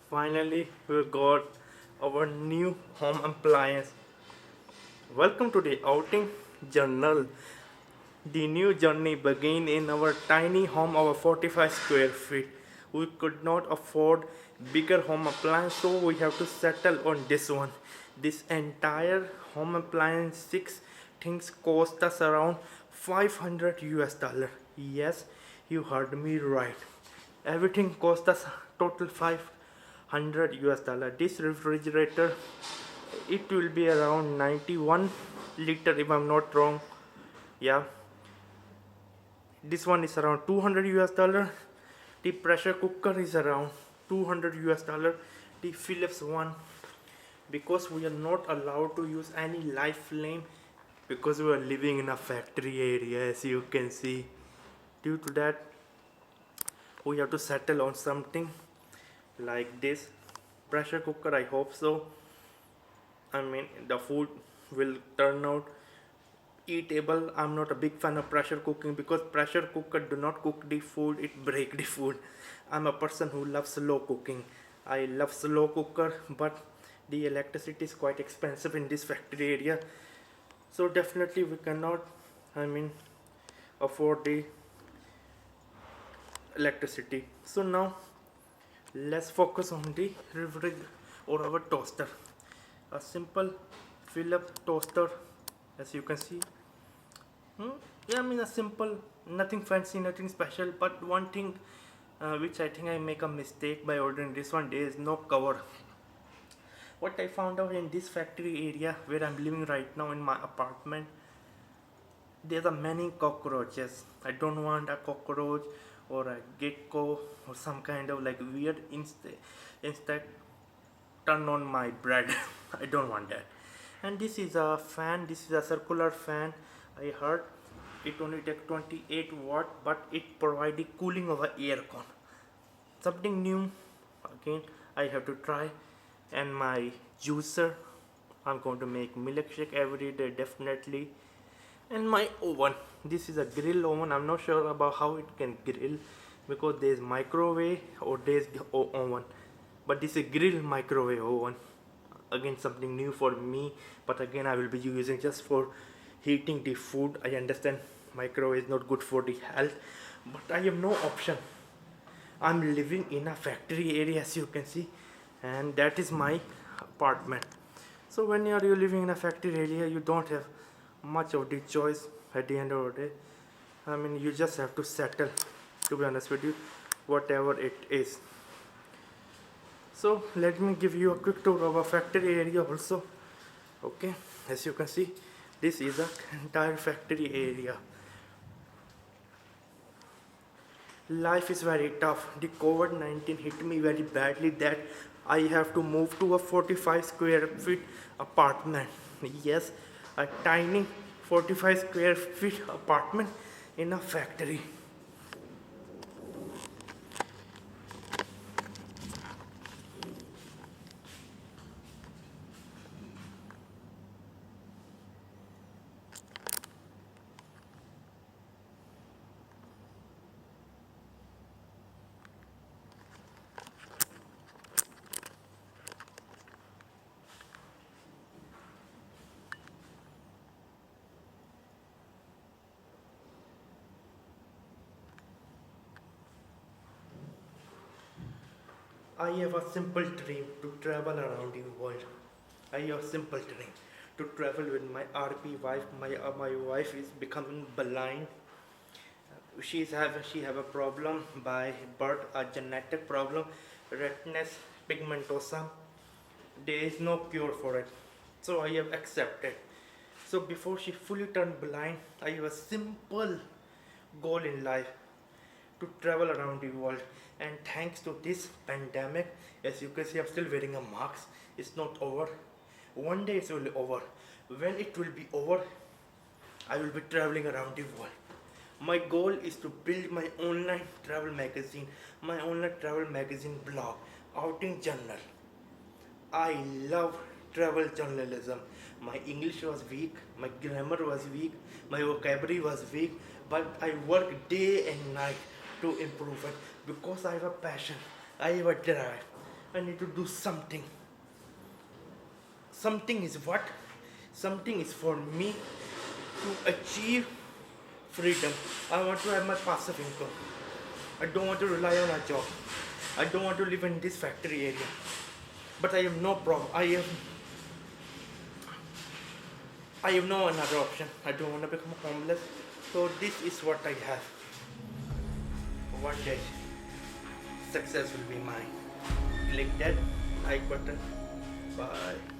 Finally, we got our new home appliance. Welcome to the outing journal. The new journey began in our tiny home of 45 square feet. We could not afford bigger home appliance, so we have to settle on this one. This entire home appliance, six things cost us around 500 US dollar. Yes, you heard me right. Everything cost us total 500 US dollar. This refrigerator, it will be around 91 liter if I'm not wrong. Yeah, this one is around 200 US dollar. The pressure cooker is around 200 US dollar. The Philips one, because we are not allowed to use any live flame because we are living in a factory area, as you can see. Due to that, we have to settle on something like this pressure cooker. I hope so. I mean, the food will turn out eatable. I'm not a big fan of pressure cooking because pressure cooker do not cook the food, it break the food. I'm a person who loves slow cooking. I love slow cooker, but the electricity is quite expensive in this factory area, so definitely we cannot, I mean, afford the electricity. So now let's focus on the refrigerator or our toaster. A simple Philips toaster, as you can see. Yeah, I mean a simple, nothing fancy, nothing special. But one thing which I think I make a mistake by ordering this one, there is no cover. What I found out in this factory area where I'm living right now in my apartment, there are many cockroaches. I don't want a cockroach or a gecko or some kind of like weird instead turn on my bread. I don't want that. And this is a fan, this is a circular fan. I heard it only takes 28 watt, but it provides the cooling of an aircon. Something new. Again, I have to try. And my juicer, I'm going to make milkshake every day definitely. And my oven, this is a grill oven. I'm not sure about how it can grill because there's microwave or there's oven, but this is a grill microwave oven. Again, something new for me, but again I will be using just for heating the food. I understand microwave is not good for the health, but I have no option. I'm living in a factory area, as you can see, and that is my apartment. So when you are living in a factory area, you don't have much of the choice at the end of the day. I mean, you just have to settle, to be honest with you, whatever it is. So let me give you a quick tour of a factory area also. Okay, as you can see, this is a entire factory area. Life is very tough. The COVID-19 hit me very badly that I have to move to a 45 square feet apartment. Yes, a tiny 45 square feet apartment in a factory. I have a simple dream to travel around the world. I have a simple dream to travel with my RP wife. My wife is becoming blind. She have a problem by birth, a genetic problem, retinitis pigmentosa. There is no cure for it, so I have accepted. So before she fully turned blind, I have a simple goal in life to travel around the world. And thanks to this pandemic, as you can see, I'm still wearing a mask. It's not over. One day it will be over. When it will be over, I will be traveling around the world. My goal is to build my online travel magazine, my online travel magazine blog, outing journal. I love travel journalism. My English was weak, my grammar was weak, my vocabulary was weak, but I work day and night to improve it because I have a passion, I have a drive. I need to do something. Something is what? Something is for me to achieve freedom. I want to have my passive income. I don't want to rely on a job. I don't want to live in this factory area. But I have no problem. I have no another option. I don't want to become homeless. So this is what I have. One day, success will be mine. Click that like button. Bye.